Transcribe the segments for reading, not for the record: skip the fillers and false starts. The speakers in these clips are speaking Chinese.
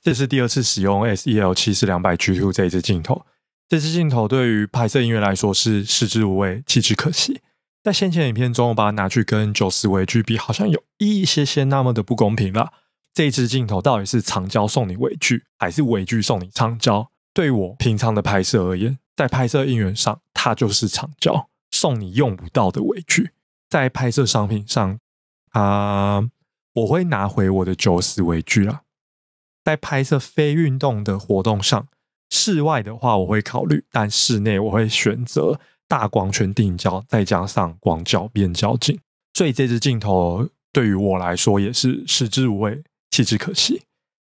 这是第2次使用 SEL-7400G2 这一支镜头。这支镜头对于拍摄音乐来说是食之无味，弃之可惜。在先前影片中，我把它拿去跟90微距比，好像有一些些那么的不公平啦。这一支镜头到底是长焦送你微距，还是微距送你长焦？对于我平常的拍摄而言，在拍摄应援上，它就是长焦，送你用不到的微距。在拍摄商品上，我会拿回我的90微距啦。在拍摄非运动的活动上，室外的话我会考虑，但室内我会选择大光圈定焦，再加上广角变焦镜。所以这支镜头对于我来说也是食之无味，弃之可惜。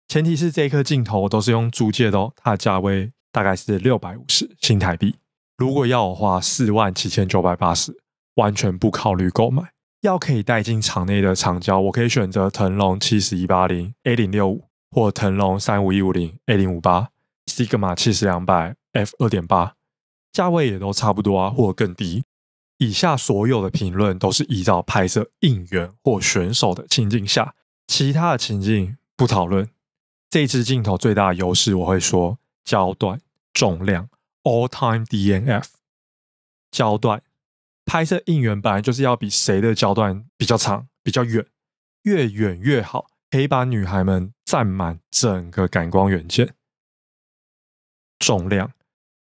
前提是这一颗镜头都是用租借的哦，它的价位大概是650新台币。如果要我花47980，完全不考虑购买。要可以带进场内的长焦，我可以选择腾龙7180 A065 或腾龙35150 A058 Sigma 7200 f2.8， 价位也都差不多啊，或更低。以下所有的评论都是依照拍摄应援或选手的情境下，其他的情境不讨论。这支镜头最大的优势我会说焦段、重量、all time DNF。 焦段拍摄应援本来就是要比谁的焦段比较长比较远，越远越好，可以把女孩们占满整个感光元件。重量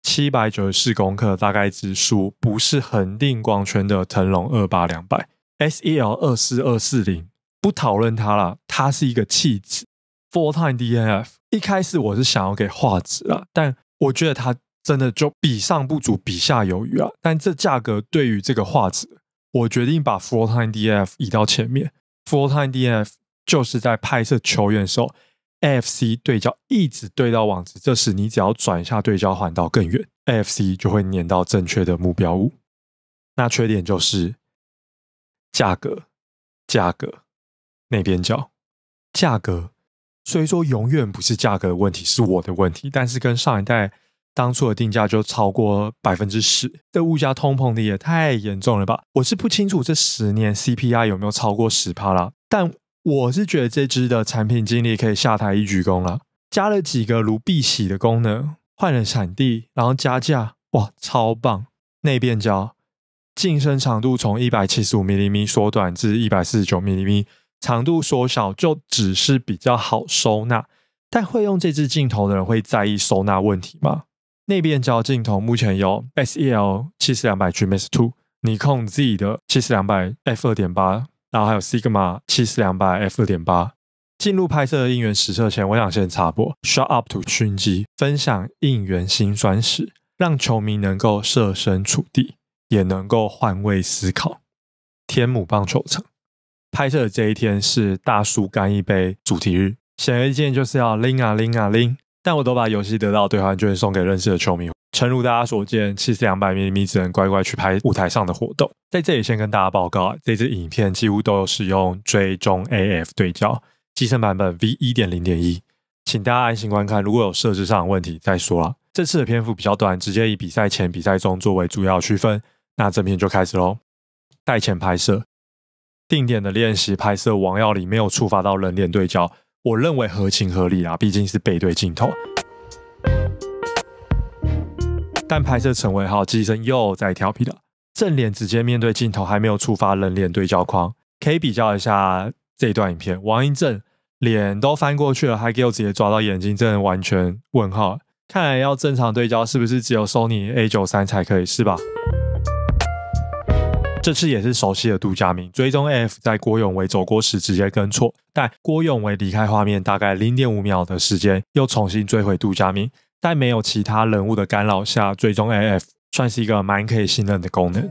794公克，大概指数不是恒定光圈的腾龙28200 SEL-24240， 不讨论它啦，它是一个弃子。Full Time DNF 一开始我是想要给画质啦，但我觉得它真的就比上不足比下有余啊。但这价格对于这个画质，我决定把 Full Time DNF 移到前面。Full Time DNF 就是在拍摄球员的时候 AFC 对焦一直对到网子，这时你只要转一下对焦环到更远， AFC 就会粘到正确的目标物。那缺点就是价格内边角。价格虽说永远不是价格的问题，是我的问题，但是跟上一代当初的定价就超过 10%， 这物价通膨的也太严重了吧。我是不清楚这10年 CPI 有没有超过 10% 啦，但我是觉得这支的产品经理可以下台一鞠躬了。加了几个如碧玺的功能，换了产地，然后加价，哇，超棒。内变焦镜身长度从 175mm 缩短至 149mm， 长度缩小就只是比较好收纳，但会用这支镜头的人会在意收纳问题吗？内变焦镜头目前有 SEL-7400G Max 2、 尼康 Z 的7400 f2.8， 然后还有 Sigma 7400 f2.8。 进入拍摄的应援实测前，我想先插播 Shut Up to 讯息，分享应援辛酸史，让球迷能够设身处地，也能够换位思考。天母棒球场拍摄的这一天是大叔干一杯主题日，显而易见就是要拎啊拎啊拎，但我都把游戏得到兑换券送给认识的球迷。诚如大家所见，7200mm只能乖乖去拍舞台上的活动。在这里先跟大家报告，这支影片几乎都有使用追踪 AF 对焦，机身版本 V1.0.1， 请大家安心观看，如果有设置上的问题再说啦。这次的篇幅比较短，直接以比赛前、比赛中作为主要区分。那正片就开始咯。赛前拍摄，定点的练习拍摄王耀礼没有触发到人脸对焦，我认为合情合理啦，毕竟是背对镜头。但拍摄陈伟豪机身又在调皮了，正脸直接面对镜头，还没有触发人脸对焦框。可以比较一下这一段影片，王英正脸都翻过去了，还给我直接抓到眼睛，真的完全问号。看来要正常对焦，是不是只有 Sony A93 才可以，是吧？这次也是熟悉的杜佳明，追踪 AF 在郭永维走过时直接跟错，但郭永维离开画面大概 0.5 秒的时间，又重新追回杜佳明。在没有其他人物的干扰下，追踪 AF 算是一个蛮可以信任的功能。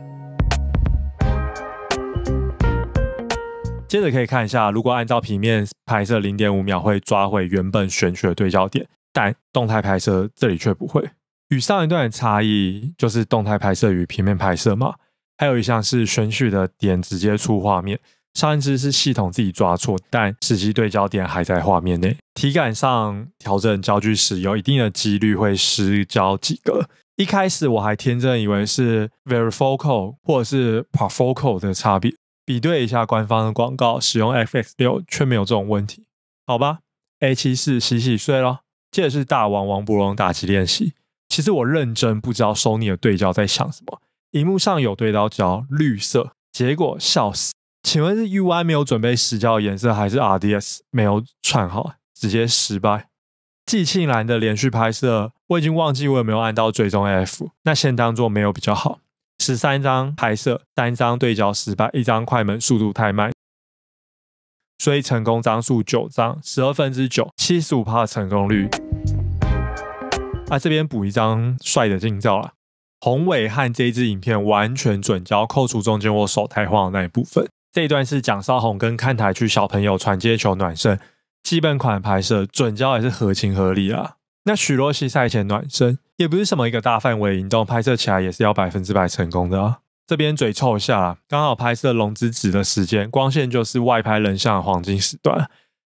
接着可以看一下，如果按照平面拍摄 0.5 秒会抓回原本选取的对焦点，但动态拍摄这里却不会。与上一段的差异就是动态拍摄与平面拍摄嘛，还有一项是选取的点直接出画面。上一支是系统自己抓错，但实际对焦点还在画面内。体感上调整焦距时，有一定的几率会失焦几格。一开始我还天真以为是 Varifocal 或者是 Parfocal 的差别，比对一下官方的广告，使用 FX6 却没有这种问题。好吧 A74 洗睡咯。接着是大王王伯荣打击练习。其实我认真不知道 Sony 的对焦在想什么，萤幕上有对到焦绿色，结果笑死。请问是 UI 没有准备实焦的颜色，还是 RDS 没有串好，直接失败？季庆兰的连续拍摄，我已经忘记我有没有按到追踪 F， 那先当做没有比较好。13张拍摄，单张对焦失败，一张快门速度太慢，所以成功张数9张，9/12 ，75% 的成功率。这边补一张帅的近照啦。洪伟汉这一支影片完全准焦，扣除中间我手太晃的那一部分。这一段是蒋少红跟看台区小朋友传接球暖身，基本款拍摄准焦也是合情合理啦。那许若曦赛前暖身也不是什么一个大范围运动，拍摄起来也是要100%成功的啊。这边嘴臭一下，刚好拍摄龙之子的时间，光线就是外拍人像的黄金时段，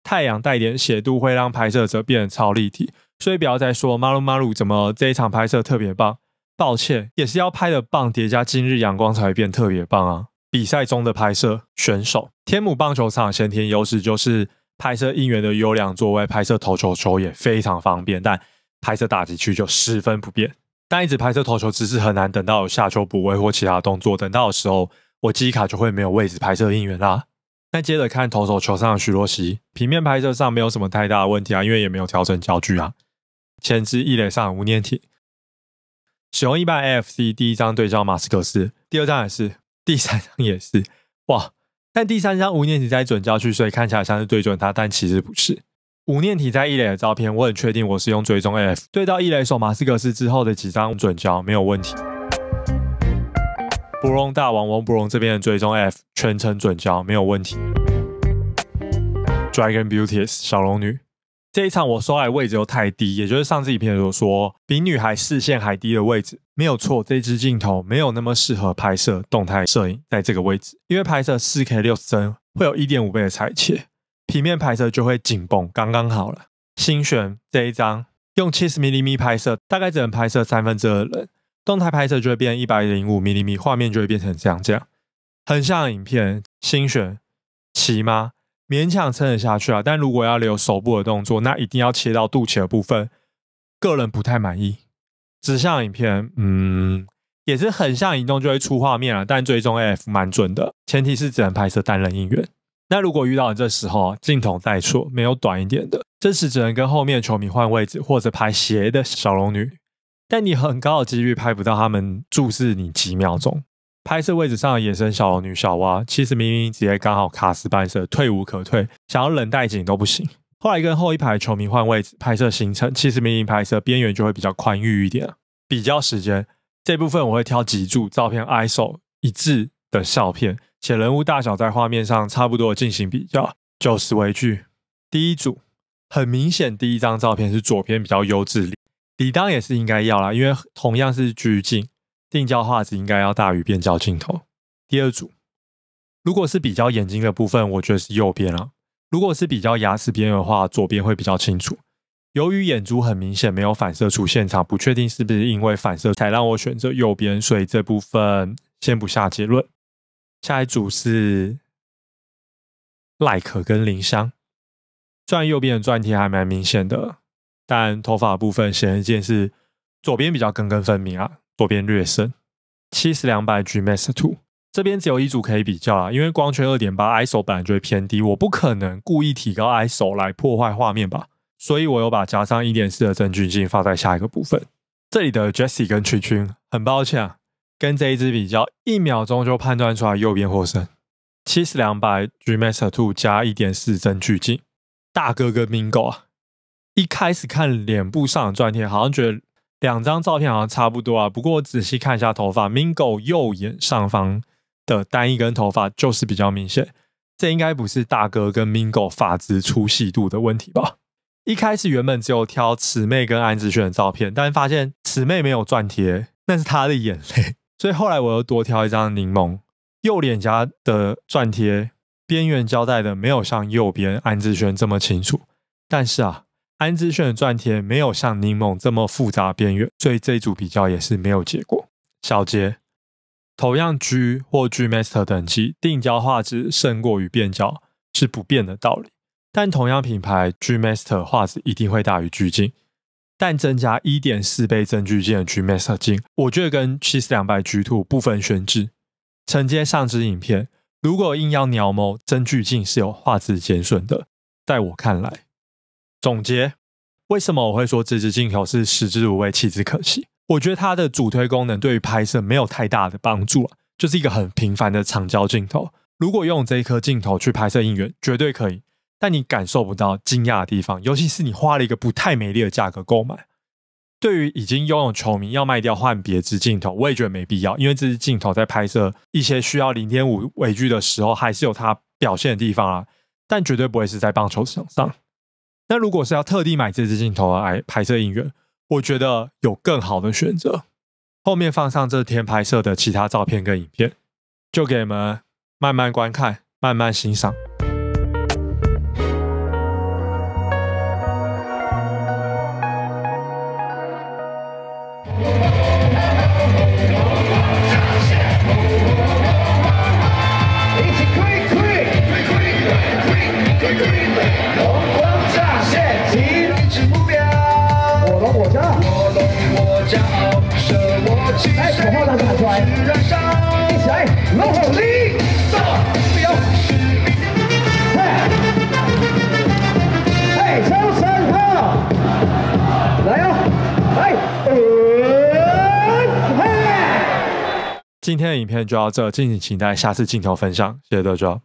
太阳带点斜度会让拍摄者变得超立体，所以不要再说马鲁马鲁怎么这一场拍摄特别棒，抱歉，也是要拍的棒叠加今日阳光才会变特别棒啊。比赛中的拍摄选手，天母棒球场先天优势就是拍摄应援的优良座位，拍摄投球也非常方便，但拍摄打击区就十分不便。但一直拍摄投球姿势很难等到有下球补位或其他动作，等到的时候我记忆卡就会没有位置拍摄应援啦。那接着看投手球上的徐若曦，平面拍摄上没有什么太大的问题啊，因为也没有调整焦距啊。前置一垒上吴念庭，使用一般 AFC 第一张对焦马斯克斯，第二张也是，第三张也是，哇！但第三张吴念庭在准焦区，所以看起来像是对准他，但其实不是。吴念庭在一垒的照片，我很确定我是用追踪 AF 对到一垒手马斯克斯之后的几张准焦没有问题。伯荣大王王伯荣这边的追踪 F 全程准焦没有问题。Dragon Beauties 小龙女这一场我收来的位置又太低，也就是上次影片所说比女孩视线还低的位置，没有错，这支镜头没有那么适合拍摄动态摄影，在这个位置，因为拍摄 4K 60帧会有 1.5 倍的裁切，平面拍摄就会紧绷，刚刚好了。新选这一张用 70mm 拍摄，大概只能拍摄2/3的人，动态拍摄就会变 105mm， 画面就会变成这样，很像影片。新选骑吗？勉强撑得下去啊，但如果要留手部的动作，那一定要切到肚脐的部分，个人不太满意。指向影片，也是很像移动就会出画面啊，但追踪 AF 蛮准的，前提是只能拍摄单人应援。那如果遇到这时候镜头带错，没有短一点的，这时只能跟后面球迷换位置，或者拍斜的小龙女，但你很高的几率拍不到他们注视你几秒钟。拍摄位置上的野生小龙女小蛙，其实明明直接刚好卡死半射，退无可退，想要冷带景都不行。后来跟后一排球迷换位置，拍摄行程70mm拍摄，边缘就会比较宽裕一点。比较时间这部分我会挑几组照片 ISO 一致的照片，且人物大小在画面上差不多的进行比较。90微距，第一组很明显，第一张照片是左边比较优质，理当也是应该要啦，因为同样是拘镜。定焦画质应该要大于变焦镜头。第二组，如果是比较眼睛的部分，我觉得是右边啊。如果是比较牙齿边的话，左边会比较清楚。由于眼珠很明显没有反射出现场，不确定是不是因为反射才让我选择右边，所以这部分先不下结论。下一组是赖可跟林香，虽然右边的转贴还蛮明显的，但头发的部分显而易见是左边比较根根分明啊。左边略深。70-200G Master 2这边只有一组可以比较啦，因为光圈 2.8 ISO 本来就会偏低，我不可能故意提高 ISO 来破坏画面吧，所以我有把加上 1.4 的增距镜放在下一个部分。这里的 Jessie 跟群群很抱歉啊，跟这一支比较1秒钟就判断出来右边获胜。70-200G Master 2加 1.4 增距镜，大哥跟 Mingo 啊，一开始看脸部上的转贴好像觉得两张照片好像差不多啊，不过我仔细看一下头发 ，Mingo 右眼上方的单一根头发就是比较明显，这应该不是大哥跟 Mingo 发质粗细度的问题吧？一开始原本只有挑慈妹跟安子轩的照片，但发现慈妹没有转贴，那是她的眼泪，所以后来我又多挑一张柠檬，右脸颊的转贴边缘交代的没有像右边安子轩这么清楚，但是啊。安之炫的转贴没有像柠檬这么复杂边缘，所以这一组比较也是没有结果。小结，同样 G 或 G Master 等级，定焦画质胜过于变焦是不变的道理，但同样品牌 G Master 画质一定会大于 G 镜，但增加 1.4 倍增距镜的 G Master 镜，我觉得跟7200 G2 不分轩轾。承接上支影片，如果硬要鸟谋，增距镜是有画质减损的，在我看来。总结，为什么我会说这支镜头是食之无味，弃之可惜？我觉得它的主推功能对于拍摄没有太大的帮助就是一个很平凡的长焦镜头。如果用这一颗镜头去拍摄应援，绝对可以，但你感受不到惊讶的地方，尤其是你花了一个不太美丽的价格购买。对于已经拥有球迷要卖掉换别支镜头，我也觉得没必要，因为这支镜头在拍摄一些需要 0.5 微距的时候，还是有它表现的地方但绝对不会是在棒球场上。那如果是要特地买这支镜头来拍摄应援，我觉得有更好的选择。后面放上这天拍摄的其他照片跟影片，就给你们慢慢观看，慢慢欣赏。哎，口号大家喊出来，一起来，龙虎力，不要，嘿，超神号，来今天的影片就到这，敬请期待下次镜头分享，谢谢大家。